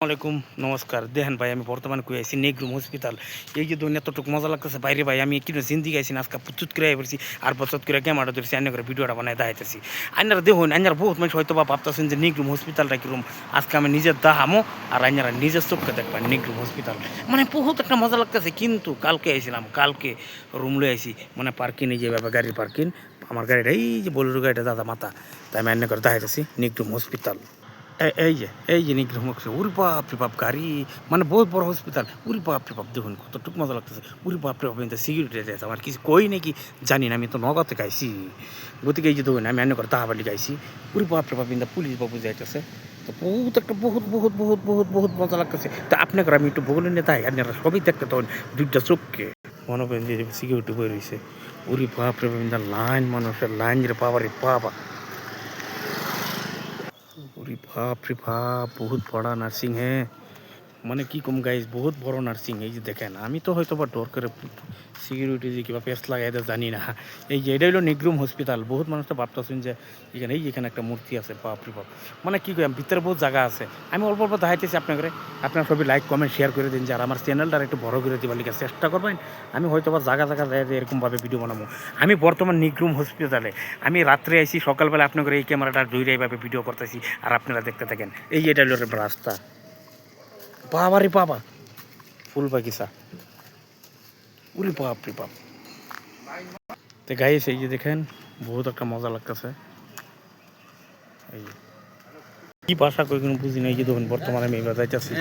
আসসালামাইকুম নমস্কার দেখেন ভাই আমি বর্তমানে কই আছি নেগ্রুম হসপিটাল এই যে দুনিয়া এতটুক মজা লাগতেছে বাইরে ভাই আমি কিন্তু জিন্দি গাইছি আজকে প্রচুর করে পড়ছি আর বচত করে ক্যামেরা ধরছি আন্য করে ভিডিওটা বানাই দেখাইতেছি আইনারা দেখুন আইনার বহুত মানুষ হয়তো বা ভাবতেছেন যে নেগ্রুম হসপিটালটা কিরম আজকে আমি নিজের দাহামো আর আইনারা নিজের চোখকে দেখবেন নেগ্রুম হসপিটাল মানে বহুত একটা মজা লাগতেছে কিন্তু কালকে আইছিলাম কালকে রুম লয়ে আইছি মানে পার্কিং এই যে ব্যাপার গাড়ির পার্কিং আমার গাড়িটা এই যে বলুর গাড়িটা দাদা মাথা তাই আমি আন্য করে দেখাইতেছি নেগ্রুম হসপিটাল এই যে নিগ্রহ উরি বাপ রে বাপ গাড়ি মানে বহুত বড় হসপিটাল উরি বাপ রে বাপ দেখুন কতটুকু মজা লাগতেছে উরি বাপ রে বাপ সিকিউরিটি আছে আমার কিছু কই নাকি জানি না আমি তো নগদে গাইছি গতিকে এই যে দেখুন আমি আন্য করে তাহাবালি গাইছি উরি বাপ রে বাপ পুলিশ বাবু যাইতেছে তো বহুত একটা বহুত বহুত বহুত বহুত বহুত মজা লাগতেছে তো আপনাকে আমি একটু বগলের নিয়ে তাই আপনারা সবই দেখতে তখন দুইটা চোখকে মনে করেন যে সিকিউরিটি বই রয়েছে উরি বাপ রে বাপ লাইন মানুষের লাইন রে বাবা রে বাবা बाप रे बाप बहुत बड़ा नार्सिंग है মানে কি কম গাইজ বহুত বড় নার্সিং এই যে দেখেন আমি তো হয়তো বা ডর করে সিকিউরিটি যে কিবা পেস্ট লাগাই জানি না এই যে এটা হলো নিগ্রুম হসপিটাল বহুত মানুষ তো ভাবতেছেন যে এখানে এখানে একটা মূর্তি আছে বাপরে বাপ মানে কি কই ভিতরে বহুত জায়গা আছে আমি অল্প অল্প দেখাইতেছি আপনাকে আপনারা সবাই লাইক কমেন্ট শেয়ার করে দিন যে আর আমার চ্যানেলটা একটু বড় করে দিবার লিখে চেষ্টা করবেন আমি হয়তো বা জায়গা জায়গা যাই এরকমভাবে ভিডিও বানাবো আমি বর্তমান নিগ্রুম হসপিটালে আমি রাত্রে আইসি সকালবেলা আপনাদের এই ক্যামেরাটা জুড়ে এইভাবে ভিডিও করতেছি আর আপনারা দেখতে থাকেন এই যে এটা হলো রাস্তা বাবা রে বাবা ফুল বাগিচা উরি বাপ রে বাপ তো গাইস এই যে দেখেন বহুত একটা মজা লাগতেছে এই কি ভাষা কই কোনো বুঝি না এই যে দেখুন বর্তমানে আমি এবার যাইতেছি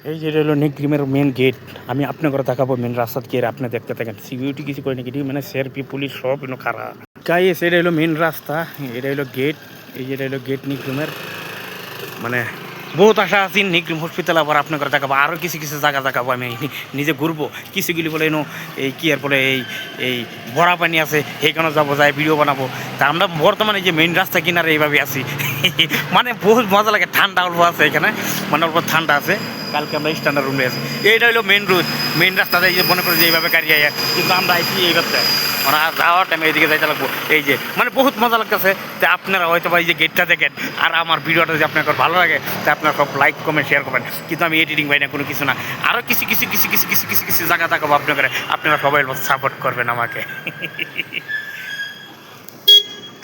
এই যে হলো নিগ্রিমের মেন গেট আমি আপনার করে দেখাবো মেন রাস্তা গিয়ে আপনি দেখতে থাকেন সিকিউরিটি কিছু করে নাকি মানে সিআরপি পুলিশ সব এনো খারা গাইস এটা হলো মেন রাস্তা এটা হলো গেট এই যে হলো গেট নিগ্রিমের মানে বহুত আশা আছি নিগ্রুম হসপিটাল আবার আপনার করে দেখাবো আরও কিছু কিছু জায়গা দেখাবো আমি নিজে ঘুরবো কিছুগুলি বলে এনো এই কি আর বলে এই বড়া পানি আছে সেইখানে যাবো যাই ভিডিও বানাবো তা আমরা বর্তমানে যে মেইন রাস্তা কিনারে এইভাবে আছি মানে বহুত মজা লাগে ঠান্ডা অল্প আছে এখানে মানে অল্প ঠান্ডা আছে কালকে আমরা স্ট্যান্ডার্ড রুমে আছি এইটা হলো মেন রোড মেইন রাস্তাতে এই যে মনে করে যে এইভাবে গাড়ি আয় কিন্তু আমরা আইছি এই রাস্তায় মানে আর যাওয়ার টাইমে এইদিকে যাইতে লাগবো এই যে মানে বহুত মজা লাগতেছে তো আপনারা হয়তো বা এই যে গেটটা দেখেন আর আমার ভিডিওটা যদি আপনার ভালো লাগে তা আপনারা সব লাইক কমেন্ট শেয়ার করবেন কিন্তু আমি এডিটিং পাই না কোনো কিছু না আরও কিছু কিছু কিছু কিছু কিছু কিছু কিছু জায়গা থাকবো আপনারা সবাই সাপোর্ট করবেন আমাকে